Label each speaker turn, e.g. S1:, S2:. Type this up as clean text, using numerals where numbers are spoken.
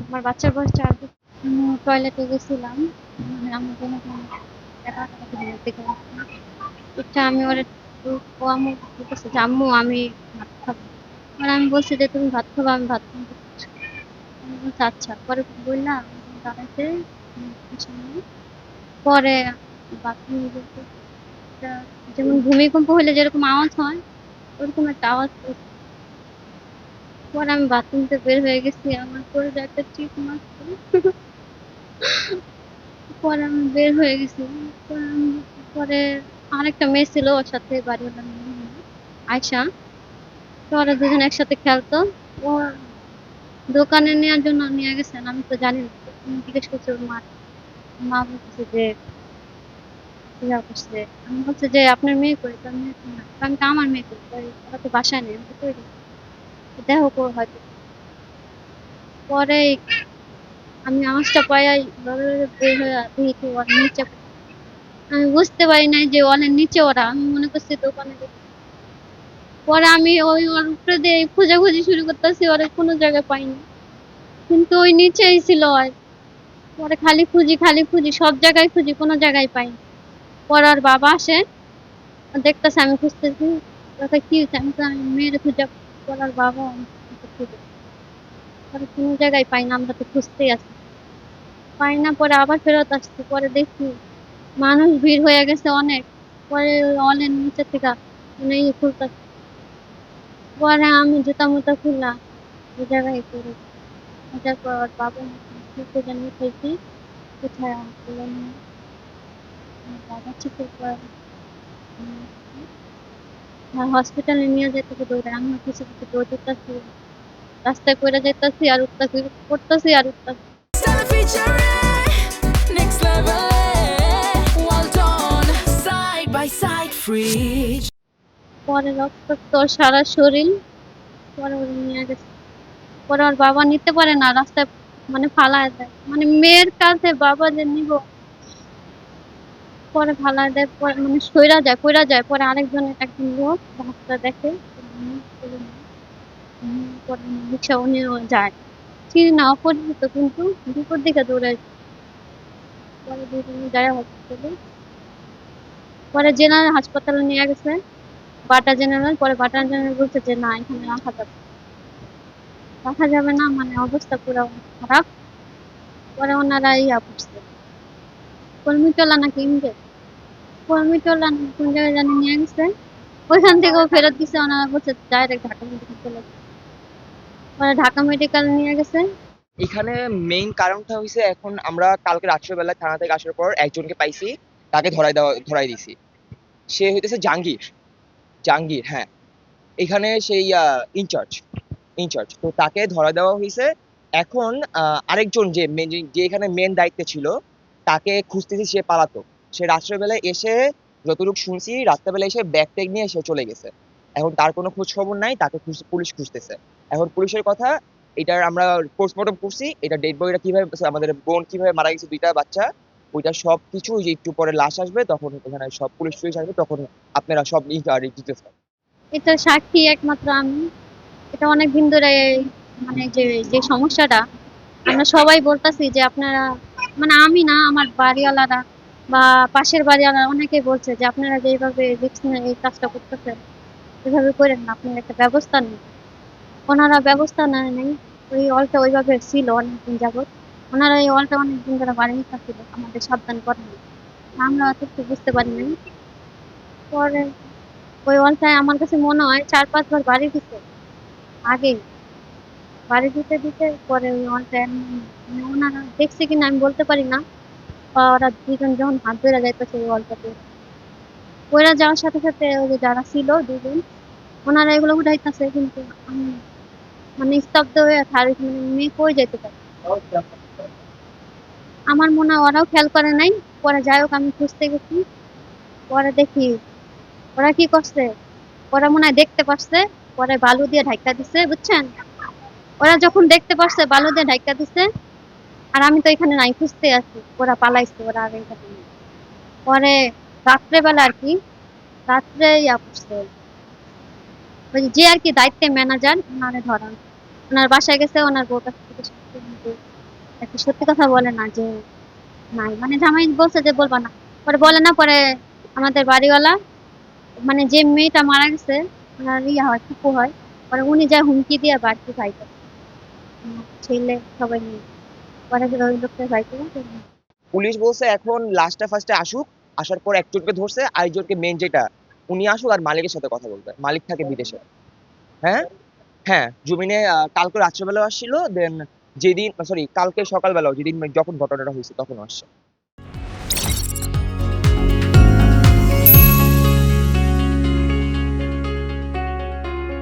S1: আমার বাচ্চার বয়স ৪ বছর। টয়লেটে গেছিলাম। মানে আমার জন্য ঘুমাতে গেলাম। এটা আমি ওরে ও আম্মু বলতেছে যে, "আম্মু আমি ভাত খাবো।" মানে আমি বলছি যে, "তুমি ভাত খাবা, আমি ভাত খাবো।" আমি বলছি, "আচ্ছা।" পরে বললাম দাঁড়াইতে সামনে। পরে বাথরুমে গেছে। একটা যেমন ভূমিকম্প হলে যেরকম আওয়াজ হয়, ওরকম একটা আওয়াজ করছে। পরে আমি বাথরুম থেকে বের হয়ে গেছি। আমার পরে যে একটা চিপ মারছে। পরে আমি বের হয়ে গেছি। পরে আরেকটা মেয়ে ছিল ওর সাথে বাড়িওয়ালার মেয়ে আয়শা। তো ওরা দুজন একসাথে খেলতো। ও দোকানে নেওয়ার জন্য নিয়ে গেছেন। আমি তো জানি না। আমি জিজ্ঞেস করছি ওর মা। মা বলতেছে যে ইয়া করছে। আমি বলছি যে, "আপনার মেয়ে কই?" তো আমি বলছি, "না।" তো আমি তো আমার মেয়ে কই? কই ওরা তো বাসায় নেই। আমি তো কই গেছে? দেখো হয়তো। পরে আমি আওয়াজটা পাইয়াই বের হয়ে দেখি ওর নিচে। আমি বুঝতে পারি নাই যে অনেক নিচে ওরা। আমি মনে করছি দোকানে গেছে। পরে আমি ওর উপরে দিয়ে খোঁজাখুঁজি শুরু করতেছি, ওরে কোনো জায়গায় পাইনি। কিন্তু ওই নিচেই ছিল আর। পরে খালি খুঁজি, সব জায়গায় খুঁজি, কোনো জায়গায় পাইনি। পরে ওর বাবা আসে, দেখতেছে আমি খুঁজতেছি। কথা কি হয়েছে? আমি তো আমি মেয়ের খুঁজে। পরে ওর বাবা আমাকে খুঁজে। পরে কোনো জায়গায় পাই না, আমরা তো খুঁজতেই আছি। পাই না, পরে আবার ফেরত আসছি। পরে দেখি মানুষ ভিড় হয়ে গেছে অনেক। পরে অনেক নিচে থেকে মানে খুলতেছে। পরে আমি জুতা-মুতা খুললাম। ওই জায়গায় পড়ে গেছি। ওটার পর ওর বাবা আমাকে জানি উঠাইছি। উঠায় আমাকে বলল, আমার বাবা চিৎকার করে হসপিটালে নিয়ে যেতেছে দৌড়ায়। আমিও পিছে পিছে দৌড়াইতেছি। রাস্তায় পইড়া যাইতাছি আর উঠতাছি, পড়তাছি আর উঠতাছি।
S2: Next level, well done, side by side, free.
S1: পরে রক্তাক্ত ওর সারা শরীর। পরে ওরে নিয়ে গেছে। পরে ওর বাবা নিতে পারে না, রাস্তায় মানে ফালায় দেয়। মানে মেয়ের কাছে বাবা যে নিব, পরে ফালায় দেয়। পরে মানে সইরা যায়, পইড়া যায়। পরে একজন লোক রাস্তা দেখে। পরে রিক্সাও নিয়েও যায়। চিনি না, অপরিচিত কিন্তু বিপদ দেখে দৌড়ায়। পরে দুজনে যায় হসপিটালে। পরে জেনারেল হাসপাতালে নিয়ে গেছে। বাটা জেনারেল। পরে বাটা জেনারেল বলছে যে, "না, এখানে রাখা যাবে না।" রাখা যাবে না মানে অবস্থা পুরা খারাপ। পরে ওনারা করছে। কর্মীটোলা নাকি ইমরেজ? কর্মীটোলা না কোন জায়গায় জানি নিয়ে গেছে। ওইখান থেকেও ফেরত দিছে। ওনারা বলছে ডাইরেক্ট ঢাকা মেডিকেল চলে যাবে। পরে ঢাকা মেডিকেল নিয়ে গেছে।
S3: এখানে মেইন কারণটা হইছে এখন আমরা কালকে রাত্রে বেলায় থানা থেকে আসার পর একজনকে পাইছি, তাকে ধরাই দিছি। সে হইতেছে জাহাঙ্গীর। জাহাঙ্গীর, হ্যাঁ। এখানে সেই ইনচার্জ ইনচার্জ তো তাকে ধরা দেওয়া হয়েছে। এখন আরেকজন যে এখানে মেন দায়িত্বে ছিল, তাকে খুঁজতেছি, সে পালাতো। সে রাত্রেবেলায় এসে, যতটুকু শুনছি রাত্রেবেলায় এসে ব্যাগ ট্যাগ নিয়ে সে চলে গেছে। এখন তার কোনো খোঁজ খবর নাই, তাকে পুলিশ খুঁজতেছে। এখন পুলিশের কথা, এটার আমরা পোস্টমর্টম করছি, এটা ডেড বডিটা কিভাবে, আমাদের বোন কিভাবে মারা গেছে, দুইটা বাচ্চা, ওইটা সবকিছু ওই যে একটু পরে লাশ আসবে, তখন এখানে সব পুলিশ টুলিশ আসবে, তখন আপনারা সব ডিটেলস পাবেন।
S1: এটার সাক্ষী একমাত্র আমি। এটা অনেকদিন ধরে মানে যে সমস্যাটা আমরা সবাই বলতাছি যে আপনারা, মানে আমি না, আমার বাড়িওয়ালারা বা পাশের বাড়িওয়ালারা অনেকেই বলছে যে, "আপনারা যেভাবে রিস্ক নিয়ে এই কাজটা করতেছেন, এভাবে কইরেন না। আপনারা একটা ব্যবস্থা নিন।" ওনারা ব্যবস্থা নেয় নাই। ওই ওয়ালটা ওইভাবে ছিল অনেকদিন যাবৎ। ওনারা এই ওয়ালটা অনেকদিন ধরে বানিয়ে রাখছিল, আমাদের সাবধান করেনি। আমরা অত বুঝতে পারি নাই। পরে ওই ওয়ালটায় আমার কাছে মনে হয় ৪-৫ বার বাড়ি দিছে আগেই। বাড়ি দিতে পরে ওই ওয়ালটা মানে ওনারা দেখছে কিনা আমি বলতে পারি না। ওরা দুজন যখন হাত ধরে যাইতেছে ওই ওয়ালটাতে, পইড়া যাওয়ার সাথে সাথে ওই যে যারা ছিল ২ জন, ওনারা এগুলো উঠাইতেছে কিন্তু আমি মানে স্তব্ধ হয়ে থাড়ি মানে মেয়ে কই যাইতে পারে। আমার মনে হয় ওরাও খেয়াল করে নাই। পরে যাই হোক আমি খুঁজতে গেছি। পরে দেখি ওরা কি করছে, ওরা মনে হয় দেখতে পারছে। পরে বালু দিয়ে ঢাইকা দিছে, বুঝছেন? ওরা যখন দেখতে পারছে বালু দিয়ে ঢাইকা দিছে, আর আমি তো এখানে নাই, খুঁজতে আছি। ওরা পালাইছে, ওরা আর এখানে নেই। পরে রাত্রেবেলা আর কি, রাত্রে করছে। ওই যে আর কি দায়িত্বে ম্যানেজার, ওনারে ধরা। ওনার বাসায় গেছে, ওনার বউর কাছ থেকে সব কিছু নিতে। একটা সত্যি কথা বলে না যে নাই, মানে জামাই বলছে যে বলবা না, পরে বলে না, পরে আমাদের বাড়িওয়ালা, মানে যে মেয়েটা মারা গেছে ওনার ইয়ে হয়, ফুপু হয়, পরে উনি যায় হুমকি দিয়ে বাড়তি যাইতে, ছেলে সবাই নিয়ে, পরে ওই লোকটা যাইতে
S3: পুলিশ বলছে এখন লাস্টে ফার্স্টে আসুক, আসার পর একজনকে ধরছে, আরেকজনকে মেন যেটা উনি আসুক আর মালিকের সাথে কথা বলবে, মালিক থাকে বিদেশে। হ্যাঁ, হ্যাঁ, জমিনে কালকে রাত্রেবেলা আসছিল, দেন যেদিন সরি কালকে সকালবেলাও যেদিন যখন ঘটনাটা হয়েছে তখন আসছে।